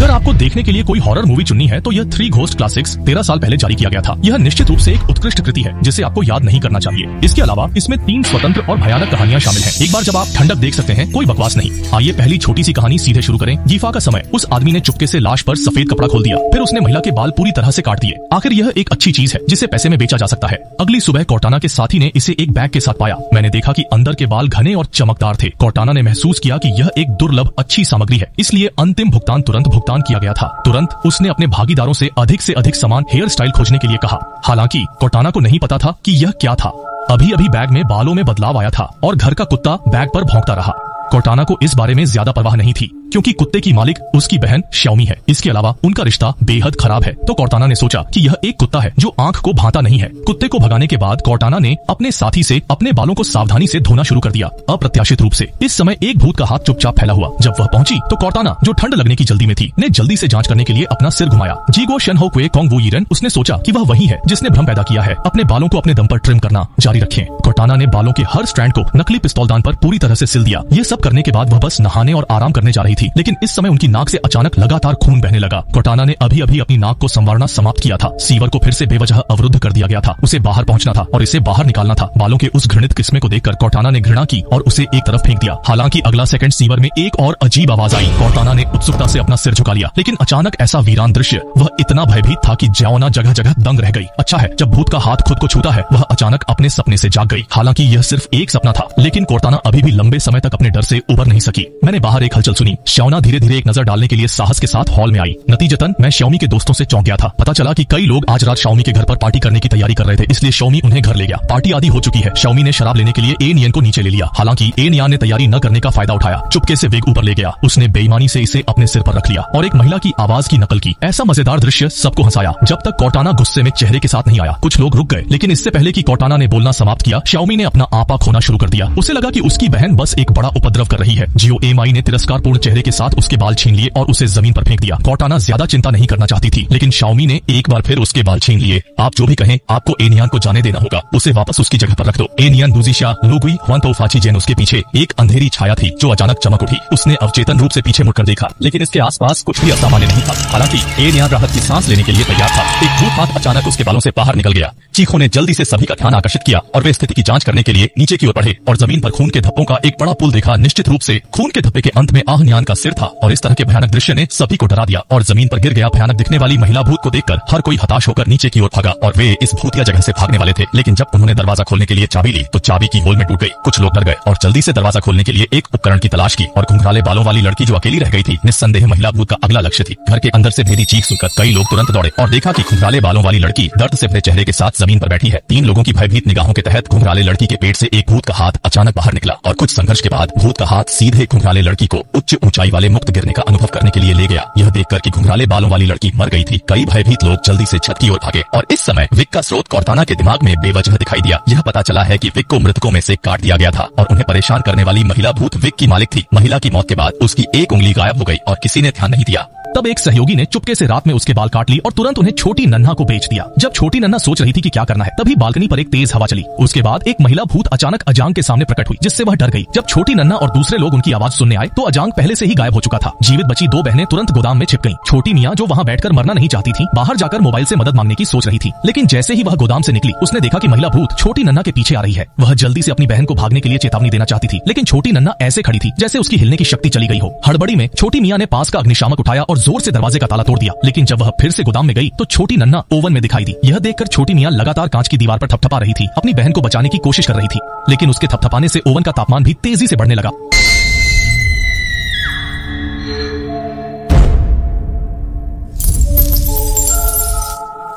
अगर आपको देखने के लिए कोई हॉरर मूवी चुननी है तो यह 3 घोस्ट क्लासिक्स 13 साल पहले जारी किया गया था। यह निश्चित रूप से एक उत्कृष्ट कृति है जिसे आपको याद नहीं करना चाहिए। इसके अलावा इसमें 3 स्वतंत्र और भयानक कहानियां शामिल हैं। एक बार जब आप ठंडक देख सकते हैं, कोई बकवास नहीं। आइए पहली छोटी सी कहानी सीधे शुरू करें। जीफा का समय। उस आदमी ने चुपके से लाश पर सफेद कपड़ा खोल दिया, फिर उसने महिला के बाल पूरी तरह से काट दिए। आखिर यह एक अच्छी चीज है जिसे पैसे में बेचा जा सकता है। अगली सुबह कॉर्टाना के साथी ने इसे एक बैग के साथ पाया। मैंने देखा कि अंदर के बाल घने और चमकदार थे। कॉर्टाना ने महसूस किया कि यह एक दुर्लभ अच्छी सामग्री है, इसलिए अंतिम भुगतान तुरंत भुगतान किया गया था। तुरंत उसने अपने भागीदारों से अधिक समान हेयर स्टाइल खोजने के लिए कहा। हालांकि कॉर्टाना को नहीं पता था कि यह क्या था। अभी अभी बैग में बालों में बदलाव आया था और घर का कुत्ता बैग पर भौंकता रहा। कॉर्टाना को इस बारे में ज्यादा परवाह नहीं थी क्योंकि कुत्ते की मालिक उसकी बहन श्याओमी है। इसके अलावा उनका रिश्ता बेहद खराब है। तो कॉर्टाना ने सोचा कि यह एक कुत्ता है जो आंख को भांता नहीं है। कुत्ते को भगाने के बाद कॉर्टाना ने अपने साथी से अपने बालों को सावधानी से धोना शुरू कर दिया। अप्रत्याशित रूप से इस समय एक भूत का हाथ चुपचाप फैला हुआ। जब वह पहुंची तो कॉर्टाना, जो ठंड लगने की जल्दी में थी, ने जल्दी से जांच करने के लिए अपना सिर घुमाया। जीगो शेनहो क्वे कोंग वू यीरेन, उसने सोचा कि वह वही है जिसने भ्रम पैदा किया है। अपने बालों को अपने दम पर ट्रिम करना जारी रखें। कॉर्टाना ने बालों के हर स्ट्रैंड को नकली पिस्तौलदान पर पूरी तरह से सिल दिया। ये सब करने के बाद वह बस नहाने और आराम करने जा रही थी, लेकिन इस समय उनकी नाक से अचानक लगातार खून बहने लगा। कॉर्टाना ने अभी अभी अपनी नाक को संवारना समाप्त किया था। सीवर को फिर से बेवजह अवरुद्ध कर दिया गया था। उसे बाहर पहुंचना था और इसे बाहर निकालना था। बालों के उस घृणित किस्मे को देखकर कॉर्टाना ने घृणा की और उसे एक तरफ फेंक दिया। हालांकि अगला सेकंड सीवर में एक और अजीब आवाज आई। कॉर्टाना ने उत्सुकता से अपना सिर झुका लिया, लेकिन अचानक ऐसा वीरान दृश्य, वह इतना भयभीत था कि ज्याओना जगह जगह दंग रह गई। अच्छा है, जब भूत का हाथ खुद को छूता है, वह अचानक अपने सपने से जाग गई। हालांकि यह सिर्फ एक सपना था, लेकिन कॉर्टाना अभी भी लंबे समय तक अपने डर से उबर नहीं सकी। मैंने बाहर एक हलचल सुनी। श्याओना धीरे धीरे एक नजर डालने के लिए साहस के साथ हॉल में आई। नतीजतन मैं श्याओमी के दोस्तों से चौंक गया था। पता चला कि कई लोग आज रात श्याओमी के घर पर पार्टी करने की तैयारी कर रहे थे, इसलिए श्याओमी उन्हें घर ले गया। पार्टी आदि हो चुकी है। श्याओमी ने शराब लेने के लिए ए नियन को नीचे ले लिया। हालांकि ए नियन ने तैयारी न करने का फायदा उठाया। चुपके से वेग ऊपर ले गया। उसने बेईमानी से इसे अपने सिर पर रख लिया और एक महिला की आवाज की नकल की। ऐसा मजेदार दृश्य सबको हंसाया जब तक कॉर्टाना गुस्से में चेहरे के साथ नहीं आया। कुछ लोग रुक गए, लेकिन इससे पहले कि कॉर्टाना ने बोलना समाप्त किया, श्याओमी ने अपना आपा खोना शुरू कर दिया। उसे लगा कि उसकी बहन बस एक बड़ा उपद्रव कर रही है। जियो एमाई ने तिरस्कारपूर्ण चेहरे के साथ उसके बाल छीन लिए और उसे जमीन पर फेंक दिया। कॉर्टाना ज्यादा चिंता नहीं करना चाहती थी, लेकिन श्याओमी ने एक बार फिर उसके बाल छीन लिए। आप जो भी कहें, आपको ए नियन को जाने देना होगा। उसे वापस उसकी जगह पर रख दो। ए नियन दुजिशा लुगुई हुआनतो फाची जेन, उसके पीछे एक अंधेरी छाया थी जो अचानक चमक उठी। उसने अवचेतन रूप से पीछे मुड़कर देखा, लेकिन इसके आसपास कुछ भी असामान्य नहीं था। हालांकि ए नियन राहत की सांस लेने के लिए तैयार था। एक भूत हाथ अचानक उसके बालों से बाहर निकल गया। चीखों ने जल्दी से सभी का ध्यान आकर्षित किया और वे स्थिति की जांच करने के लिए नीचे की ओर बढ़े और जमीन पर खून के धब्बों का एक बड़ा पुल देखा। निश्चित रूप से खून के धब्बे के अंत में आह नियन का सिर था और इस तरह के भयानक दृश्य ने सभी को डरा दिया और जमीन पर गिर गया। भयानक दिखने वाली महिला भूत को देखकर हर कोई हताश होकर नीचे की ओर भागा और वे इस भूतिया जगह से भागने वाले थे। लेकिन जब उन्होंने दरवाजा खोलने के लिए चाबी ली तो चाबी की होल में टूट गई। कुछ लोग डर गए और जल्दी से दरवाजा खोलने के लिए एक उपकरण की तलाश की और घुंघराले बालों वाली लड़की जो अकेली रह गई थी, निस्संदेह महिला भूत का अगला लक्ष्य थी। घर के अंदर से भेदी चीख सुनकर कई लोग तुरंत दौड़े और देखा कि घुंघराले बालों वाली लड़की दर्द से भरे चेहरे के साथ जमीन पर बैठी है। 3 लोगों की भयभीत निगाहों के तहत घुंघराले लड़की के पेट से एक भूत का हाथ अचानक बाहर निकला और कुछ संघर्ष के बाद भूत का हाथ सीधे घुंघराले लड़की को उच्च ऊंचाई वाले मुक्त गिरने का अनुभव करने के लिए ले गया। यह देखकर कि घुंघराले बालों वाली लड़की मर गई थी, कई भयभीत लोग जल्दी से छत की ओर भागे और इस समय विक का स्रोत कॉर्टाना के दिमाग में बेवजह दिखाई दिया। यह पता चला है कि विक को मृतकों में से काट दिया गया था और उन्हें परेशान करने वाली महिला भूत विक की मालिक थी। महिला की मौत के बाद उसकी एक उंगली गायब हो गई और किसी ने ध्यान नहीं दिया। तब एक सहयोगी ने चुपके से रात में उसके बाल काट ली और तुरंत उन्हें छोटी नन्हा को बेच दिया। जब छोटी नन्हा सोच रही थी कि क्या करना है, तभी बालकनी पर एक तेज हवा चली। उसके बाद एक महिला भूत अचानक अजांग के सामने प्रकट हुई, जिससे वह डर गई। जब छोटी नन्हा और दूसरे लोग उनकी आवाज सुनने आए तो अजांग पहले से ही गायब हो चुका था। जीवित बची 2 बहनें तुरंत गोदाम में छिप गईं। छोटी मियाँ, जो वहाँ बैठकर मरना नहीं चाहती थी, बाहर जाकर मोबाइल से मदद मांगने की सोच रही थी, लेकिन जैसे ही वह गोदाम से निकली उसने देखा कि महिला भूत छोटी नन्हा के पीछे आ रही है। वह जल्दी से अपनी बहन को भागने के लिए चेतावनी देना चाहती थी, लेकिन छोटी नन्हा ऐसे खड़ी थी जैसे उसकी हिलने की शक्ति चली गई हो। हड़बड़ी में छोटी मियाँ ने पास का अग्निशामक उठाया और जोर से दरवाजे का ताला तोड़ दिया, लेकिन जब वह फिर से गोदाम में गई तो छोटी नन्हा ओवन में दिखाई दी। यह देखकर छोटी मियाँ लगातार कांच की दीवार पर थपथपा रही थी, अपनी बहन को बचाने की कोशिश कर रही थी, लेकिन उसके थपथपाने से ओवन का तापमान भी तेजी से बढ़ने लगा।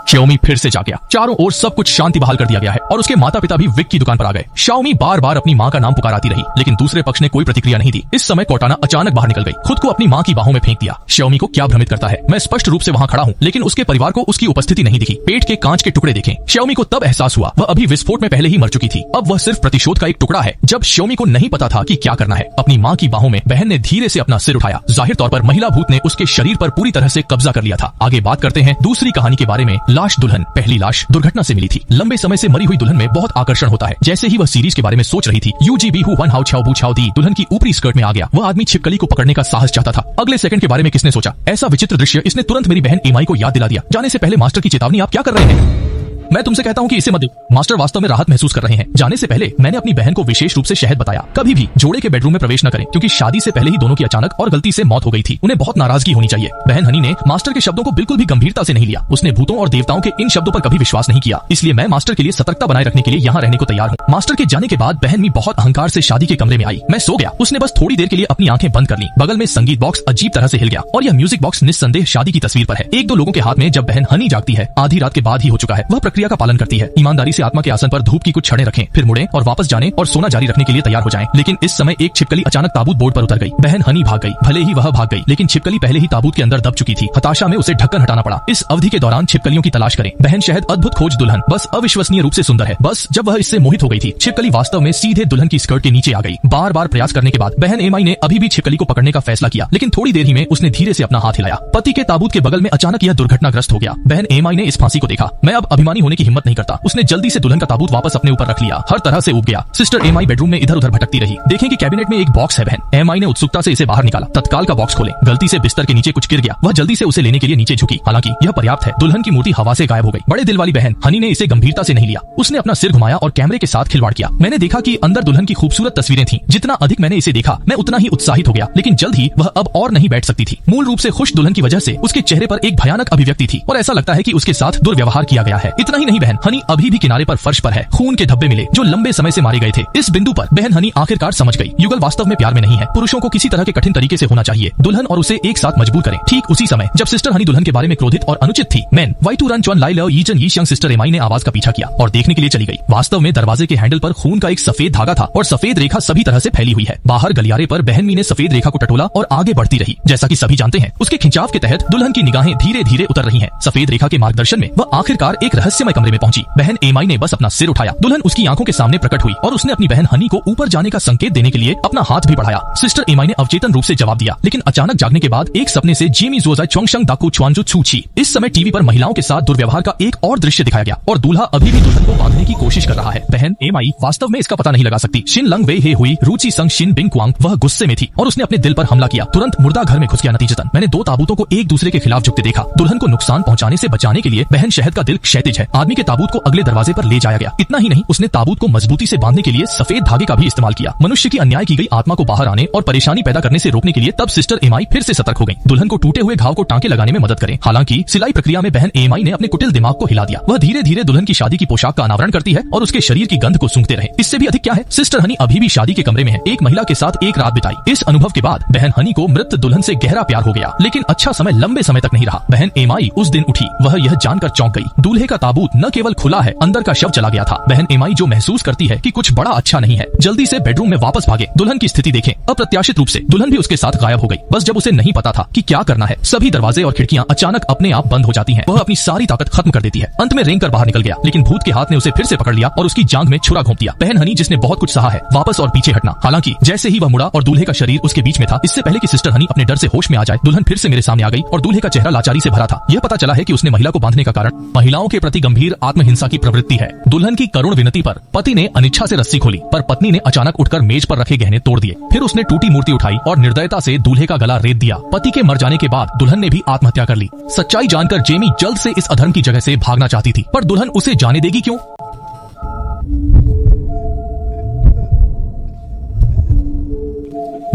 श्याओमी फिर से जाग गया। चारों ओर सब कुछ शांति बहाल कर दिया गया है और उसके माता पिता भी विक की दुकान पर आ गए। श्याओमी बार बार अपनी माँ का नाम पुकाराती रही, लेकिन दूसरे पक्ष ने कोई प्रतिक्रिया नहीं दी। इस समय कॉर्टाना अचानक बाहर निकल गई, खुद को अपनी माँ की बाहों में फेंक दिया। श्याओमी को क्या भ्रमित करता है, मैं स्पष्ट रूप से वहाँ खड़ा हूँ, लेकिन उसके परिवार को उसकी उपस्थिति नहीं दिखी। पेट के कांच के टुकड़े देखें। श्याओमी को तब एहसास हुआ वह अभी विस्फोट में पहले ही मर चुकी थी। अब वह सिर्फ प्रतिशोध का एक टुकड़ा है। जब श्याओमी को नहीं पता था कि क्या करना है, अपनी माँ की बाहों में बहन ने धीरे से अपना सिर उठाया। जाहिर तौर पर महिला भूत ने उसके शरीर पर पूरी तरह से कब्जा कर लिया था। आगे बात करते हैं दूसरी कहानी के बारे में। लाश दुल्हन। पहली लाश दुर्घटना से मिली थी। लंबे समय से मरी हुई दुल्हन में बहुत आकर्षण होता है। जैसे ही वह सीरीज के बारे में सोच रही थी, यूजीबी हु वन हाउ छाओ बू छाओ दी दुल्हन की ऊपरी स्कर्ट में आ गया। वह आदमी छिपकली को पकड़ने का साहस चाहता था। अगले सेकंड के बारे में किसने सोचा? ऐसा विचित्र दृश्य इसने तुरंत मेरी बहन एमाई को याद दिला दिया। जाने से पहले मास्टर की चेतावनी, आप क्या कर रहे हैं? मैं तुमसे कहता हूँ कि इसे मत दो। मास्टर वास्तव में राहत महसूस कर रहे हैं। जाने से पहले मैंने अपनी बहन को विशेष रूप से शहद बताया, कभी भी जोड़े के बेडरूम में प्रवेश न करें, क्योंकि शादी से पहले ही दोनों की अचानक और गलती से मौत हो गई थी। उन्हें बहुत नाराजगी होनी चाहिए। बहन हनी ने मास्टर के शब्दों को बिल्कुल भी गंभीरता से नहीं लिया। उसने भूतों और देवताओं के इन शब्दों पर कभी विश्वास नहीं किया। इसलिए मैं मास्टर के लिए सतर्कता बनाए रखने के लिए यहाँ रहने को तैयार हूँ। मास्टर के जाने के बाद बहन मी बहुत अहंकार से शादी के कमरे में आई। मैं सो गया। उसने बस थोड़ी देर के लिए अपनी आंखें बंद कर ली। बगल में संगीत बॉक्स अजीब तरह से हिल गया और यह म्यूजिक बॉक्स निस्संदेह शादी की तस्वीर पर है। एक दो लोगों के हाथ में जब बहन हनी जागती है, आधी रात के बाद ही हो चुका है। वह प्रक्रिया का पालन करती है। ईमानदारी से आत्मा के आसन पर धूप की कुछ छड़ें रखें, फिर मुड़ें और वापस जाने और सोना जारी रखने के लिए तैयार हो जाएं। लेकिन इस समय एक छिपकली अचानक ताबूत बोर्ड पर उतर गई। बहन हनी भाग गई। भले ही वह भाग गई, लेकिन छिपकली पहले ही ताबूत के अंदर दब चुकी थी। हताशा में उसे ढक्कन हटाना पड़ा। इस अवधि के दौरान छिपकलियों की तलाश करें। बहन शहद अद्भुत खोज दुल्हन बस अविश्वसनीय रूप से सुंदर है। बस जब वह इससे मोहित हो गई थी, छिपकली वास्तव में सीधे दुल्हन की स्कर्ट के नीचे आ गई। बार बार प्रयास करने के बाद बहन एमाई ने अभी भी छिपकली को पकड़ने का फैसला किया, लेकिन थोड़ी देर ही में उसने धीरे से अपना हाथ हिलाया। पति के ताबूत के बगल में अचानक यह दुर्घटनाग्रस्त हो गया। बहन एमाई ने इस फांसी को देखा। मैं अब अभिमानी होने की हिम्मत नहीं करता। उसने जल्दी से दुल्हन का ताबूत वापस अपने ऊपर रख लिया। हर तरह से उब गया। सिस्टर एमाई बेडरूम में इधर उधर भटकती रही। देखें कि कैबिनेट में एक बॉक्स है। बहन एमाई ने उत्सुकता से इसे बाहर निकाला। तत्काल का बॉक्स खोले। गलती से बिस्तर के नीचे कुछ गिर गया। वह जल्दी से उसे लेने के लिए नीचे झुकी। हालांकि यह पर्याप्त है। दुल्हन की मूर्ति हवा से गायब हो गई। बड़े दिल वाली बहन हनी ने इसे गंभीरता से नहीं लिया। उसने अपना सिर घुमाया और कैमरे के साथ खिलवाड़ किया। मैंने देखा कि अंदर दुल्हन की खूबसूरत तस्वीरें थीं। जितना अधिक मैंने इसे देखा, मैं उतना ही उत्साहित हो गया। लेकिन जल्द ही वह अब और नहीं बैठ सकती थी। मूल रूप से खुश दुल्हन की वजह से उसके चेहरे पर एक भयानक अभिव्यक्ति थी और ऐसा लगता है कि उसके साथ दुर्व्यवहार किया गया है। इतना ही नहीं, बहन हनी अभी भी किनारे पर फर्श पर है। खून के धब्बे मिले जो लंबे समय से मारे गए थे। इस बिंदु पर बहन हनी आखिरकार समझ गई, युगल वास्तव में प्यार में नहीं है। पुरुषों को किसी तरह के कठिन तरीके से होना चाहिए। दुल्हन और उसे एक साथ मजबूर करें। ठीक उसी समय जब सिस्टर हनी दुल्हन के बारे में क्रोधित और अनुचित थी, मैन वाई टू रन चॉन लाई लव यीचन यीशंग सिस्टर एमाई ने आवाज का पीछा किया और देखने के लिए चली गई। वास्तव में दरवाजे के हैंडल पर खून का एक सफेद धागा था और सफेद रेखा सभी तरह से फैली हुई है। बाहर गलियारे पर बहन मी ने सफेद रेखा को टटोला और आगे बढ़ती रही। जैसा कि सभी जानते हैं, उसके खिंचाव के तहत दुल्हन की निगाहें धीरे धीरे उतर रही हैं। सफेद रेखा के मार्गदर्शन में वह आखिरकार एक रहस्यमय कमरे में पहुंची। बहन एमाई ने बस अपना सिर उठाया। दुल्हन उसकी आंखों के सामने प्रकट हुई और उसने अपनी बहन हनी को ऊपर जाने का संकेत देने के लिए अपना हाथ भी बढ़ाया। सिस्टर एमाई ने अवचेतन रूप से जवाब दिया, लेकिन अचानक जागने के बाद एक सपने से जेमी जोजा चोंगशंग दाकू चुआनजू छूची। इस समय टीवी पर महिलाओं के साथ दुर्व्यवहार का एक और दृश्य दिखाया गया और दूल्हा अभी भी दुल्हन को बांधने की कोशिश कर रहा है। बहन एमाई वास्तव में इसका पता नहीं लगा सकती। शिन लंग वे हे हुई रुचि संग शिन बिंग क्वांग वह गुस्से में थी और उसने अपने दिल पर हमला किया। तुरंत मुर्दा घर में घुस गया। नतीजतन मैंने दो ताबूतों को एक दूसरे के खिलाफ झुकते देखा। दुल्हन को नुकसान पहुंचाने से बचाने के लिए बहन शहद का दिल क्षैतिज है। आदमी के ताबूत को अगले दरवाजे पर ले जाया गया। इतना ही नहीं, उसने ताबूत को मजबूती से बांधने के लिए सफेद धागे का भी इस्तेमाल किया। मनुष्य की अन्याय की गई आत्मा को बाहर आने और परेशानी पैदा करने से रोकने के लिए तब सिस्टर एमाई फिर से सतर्क हो गई। दुल्हन को टूटे हुए घाव को टांके लगाने में मदद करें। हालांकि सिलाई प्रक्रिया में बहन एमाई ने अपने कुटिल दिमाग को हिला दिया। वह धीरे धीरे दुल्हन की शादी की पोशाक का अनावरण करती है और उसके शरीर की गंध को सूंघते रहे। इससे भी अधिक क्या है, सिस्टर हनी अभी भी शादी के कमरे में है। एक महिला के साथ एक रात बिताई। इस अनुभव के बाद बहन हनी को मृत दुल्हन से गहरा प्यार हो गया। लेकिन अच्छा समय लंबे समय तक नहीं रहा। बहन एमाई उस दिन उठी। वह यह जानकर चौंक गई, दूल्हे का ताबूत न केवल खुला है, अंदर का शव चला गया था। बहन एमाई जो महसूस करती है कि कुछ बड़ा अच्छा नहीं है, जल्दी से बेडरूम में वापस भागे। दुल्हन की स्थिति देखें। अप्रत्याशित रूप से दुल्हन भी उसके साथ गायब हो गई। बस जब उसे नहीं पता था कि क्या करना है, सभी दरवाजे और खिड़कियां अचानक अपने आप बंद हो जाती हैं। वह अपनी सारी ताकत खत्म कर देती है। अंत में रेंग कर बाहर निकल गया, लेकिन भूत के हाथ ने उसे फिर से पकड़ लिया और उसकी जांघ में छुरा घोंप दिया। बहन हनी जिसने बहुत कुछ सहा है, वापस और पीछे हटना। हालांकि जैसे ही वह मुड़ा और दूल्हे का शरीर उसके बीच में था, इससे पहले कि सिस्टर हनी अपने डर से होश में आ जाए, दुल्हन फिर से मेरे सामने आ गई और दूल्हे का चेहरा लाचारी से भरा था। यह पता चला है कि उसने महिला को बांधने का कारण महिलाओं के प्रति गंभीर आत्महिंसा की प्रवृत्ति है। दुल्हन की करुण विनती पर पति ने अनिच्छा से रस्सी खोली, पर पत्नी ने अचानक उठकर मेज पर रखे गहने तोड़ दिए। फिर उसने टूटी मूर्ति उठाई और निर्दयता से दूल्हे का गला रेत दिया। पति के मर जाने के बाद दुल्हन ने भी आत्महत्या कर ली। सच्चाई जानकर जेमी जल्द से इस अधर्म की जगह से भागना चाहती थी, पर दुल्हन उसे जाने देगी क्यों?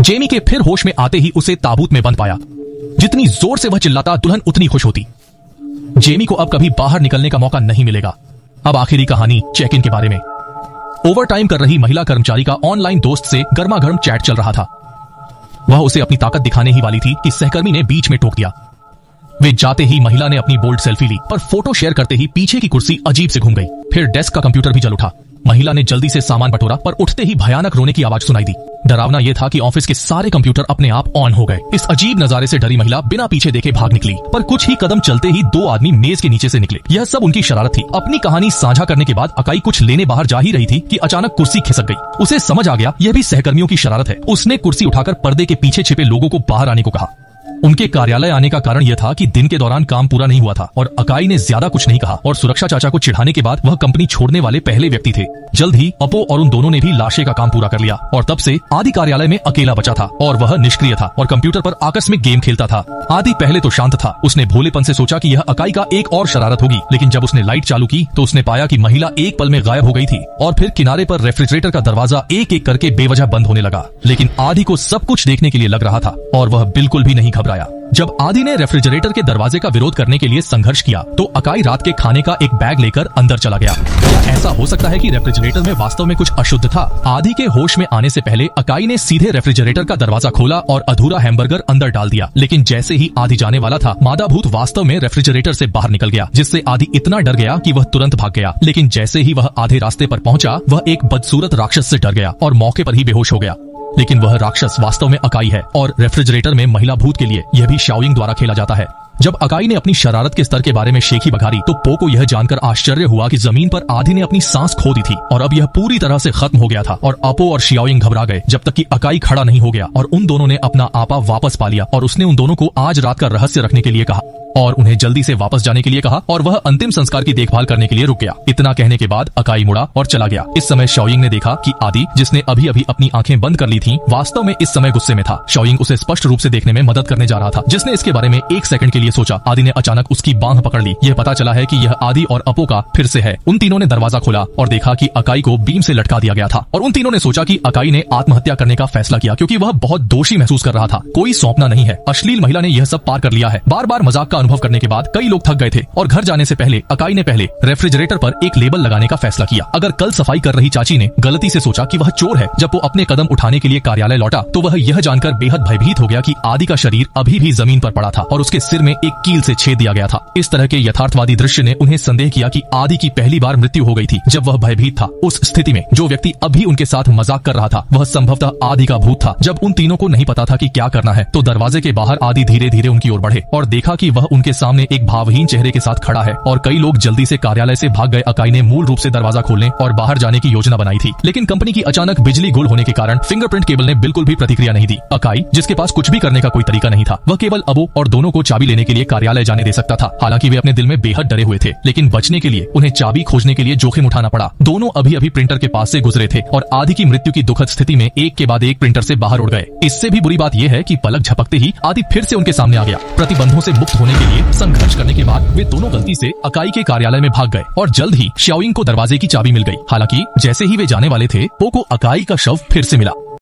जेमी के फिर होश में आते ही उसे ताबूत में बंद पाया। जितनी जोर से वह चिल्लाता, दुल्हन उतनी खुश होती। जेमी को अब कभी बाहर निकलने का मौका नहीं मिलेगा। अब आखिरी कहानी चेक इन के बारे में। ओवर टाइम कर रही महिला कर्मचारी का ऑनलाइन दोस्त से गर्मागर्म चैट चल रहा था। वह उसे अपनी ताकत दिखाने ही वाली थी कि सहकर्मी ने बीच में टोक दिया। वे जाते ही महिला ने अपनी बोल्ड सेल्फी ली, पर फोटो शेयर करते ही पीछे की कुर्सी अजीब से घूम गई। फिर डेस्क का कंप्यूटर भी जल उठा। महिला ने जल्दी से सामान बटोरा, पर उठते ही भयानक रोने की आवाज सुनाई दी। डरावना यह था कि ऑफिस के सारे कंप्यूटर अपने आप ऑन हो गए। इस अजीब नजारे से डरी महिला बिना पीछे देखे भाग निकली, पर कुछ ही कदम चलते ही दो आदमी मेज के नीचे से निकले। यह सब उनकी शरारत थी। अपनी कहानी साझा करने के बाद अकाई कुछ लेने बाहर जा ही रही थी कि अचानक कुर्सी खिसक गई। उसे समझ आ गया यह भी सहकर्मियों की शरारत है। उसने कुर्सी उठाकर पर्दे के पीछे छिपे लोगों को बाहर आने को कहा। उनके कार्यालय आने का कारण यह था कि दिन के दौरान काम पूरा नहीं हुआ था और अकाई ने ज्यादा कुछ नहीं कहा और सुरक्षा चाचा को चिढ़ाने के बाद वह कंपनी छोड़ने वाले पहले व्यक्ति थे। जल्द ही अपो और उन दोनों ने भी लाशे का काम पूरा कर लिया और तब से आदि कार्यालय में अकेला बचा था और वह निष्क्रिय था और कंप्यूटर पर आकस्मिक गेम खेलता था। आदि पहले तो शांत था। उसने भोलेपन से सोचा कि यह अकाई का एक और शरारत होगी, लेकिन जब उसने लाइट चालू की तो उसने पाया कि महिला एक पल में गायब हो गई थी और फिर किनारे पर रेफ्रिजरेटर का दरवाजा एक एक करके बेवजह बंद होने लगा। लेकिन आदि को सब कुछ देखने के लिए लग रहा था और वह बिल्कुल भी नहीं घबराया। जब आदि ने रेफ्रिजरेटर के दरवाजे का विरोध करने के लिए संघर्ष किया तो अकाई रात के खाने का एक बैग लेकर अंदर चला गया। क्या ऐसा हो सकता है कि रेफ्रिजरेटर में वास्तव में कुछ अशुद्ध था? आदि के होश में आने से पहले अकाई ने सीधे रेफ्रिजरेटर का दरवाजा खोला और अधूरा हैमबर्गर अंदर डाल दिया। लेकिन जैसे ही आदि जाने वाला था, मादा भूत वास्तव में रेफ्रिजरेटर से बाहर निकल गया, जिससे आदि इतना डर गया कि वह तुरंत भाग गया। लेकिन जैसे ही वह आधे रास्ते पर पहुंचा, वह एक बदसूरत राक्षस से डर गया और मौके पर ही बेहोश हो गया। लेकिन वह राक्षस वास्तव में अकाई है और रेफ्रिजरेटर में महिला भूत के लिए यह भी शाओयिंग द्वारा खेला जाता है। जब अकाई ने अपनी शरारत के स्तर के बारे में शेखी बघारी तो पो को यह जानकर आश्चर्य हुआ कि जमीन पर आदि ने अपनी सांस खो दी थी और अब यह पूरी तरह से खत्म हो गया था। और अपो और शाओयिंग घबरा गए जब तक कि अकाई खड़ा नहीं हो गया और उन दोनों ने अपना आपा वापस पा लिया और उसने उन दोनों को आज रात का रहस्य रखने के लिए कहा और उन्हें जल्दी से वापस जाने के लिए कहा और वह अंतिम संस्कार की देखभाल करने के लिए रुक गया। इतना कहने के बाद अकाई मुड़ा और चला गया। इस समय शाओयिंग ने देखा कि आदि, जिसने अभी अभी अपनी आंखें बंद कर ली थीं, वास्तव में इस समय गुस्से में था। शाओयिंग उसे स्पष्ट रूप से देखने में मदद करने जा रहा था। जिसने इसके बारे में एक सेकंड के लिए सोचा, आदि ने अचानक उसकी बांह पकड़ ली। यह पता चला है कि यह आदि और अपो का फिर से है। उन तीनों ने दरवाजा खोला और देखा कि अकाई को बीम से लटका दिया गया था और उन तीनों ने सोचा कि अकाई ने आत्महत्या करने का फैसला किया क्योंकि वह बहुत दोषी महसूस कर रहा था। कोई सौंपना नहीं है। अश्लील महिला ने यह सब पार कर लिया है। बार बार मजाक का अनुभव करने के बाद कई लोग थक गए थे और घर जाने से पहले अकाई ने पहले रेफ्रिजरेटर पर एक लेबल लगाने का फैसला किया। अगर कल सफाई कर रही चाची ने गलती से सोचा कि वह चोर है, जब वो अपने कदम उठाने के लिए कार्यालय लौटा तो वह यह जानकर बेहद भयभीत हो गया कि आदि का शरीर अभी भी जमीन पर पड़ा था और उसके सिर में एक कील से छेद दिया गया था। इस तरह के यथार्थवादी दृश्य ने उन्हें संदेह किया कि आदि की पहली बार मृत्यु हो गई थी जब वह भयभीत था। उस स्थिति में जो व्यक्ति अभी उनके साथ मजाक कर रहा था वह संभवतः आदि का भूत था। जब उन तीनों को नहीं पता था कि क्या करना है तो दरवाजे के बाहर आदि धीरे धीरे उनकी ओर बढ़े और देखा कि वह उनके सामने एक भावहीन चेहरे के साथ खड़ा है और कई लोग जल्दी से कार्यालय से भाग गए। अकाई ने मूल रूप से दरवाजा खोलने और बाहर जाने की योजना बनाई थी, लेकिन कंपनी की अचानक बिजली गुल होने के कारण फिंगरप्रिंट केबल ने बिल्कुल भी प्रतिक्रिया नहीं दी। अकाई, जिसके पास कुछ भी करने का कोई तरीका नहीं था, वह केवल अबो और दोनों को चाबी लेने के लिए कार्यालय जाने दे सकता था। हालांकि वे अपने दिल में बेहद डरे हुए थे, लेकिन बचने के लिए उन्हें चाबी खोजने के लिए जोखिम उठाना पड़ा। दोनों अभी अभी प्रिंटर के पास से गुजरे थे और आदि की मृत्यु की दुखद स्थिति में एक के बाद एक प्रिंटर से बाहर उड़ गए। इससे भी बुरी बात यह है कि पलक झपकते ही आदि फिर से उनके सामने आ गया। प्रतिबंधों से मुक्त होने के लिए संघर्ष करने के बाद वे दोनों गलती से अकाई के कार्यालय में भाग गए और जल्द ही शाओयिंग को दरवाजे की चाबी मिल गई। हालांकि जैसे ही वे जाने वाले थे, पो को अकाई का शव फिर से मिला।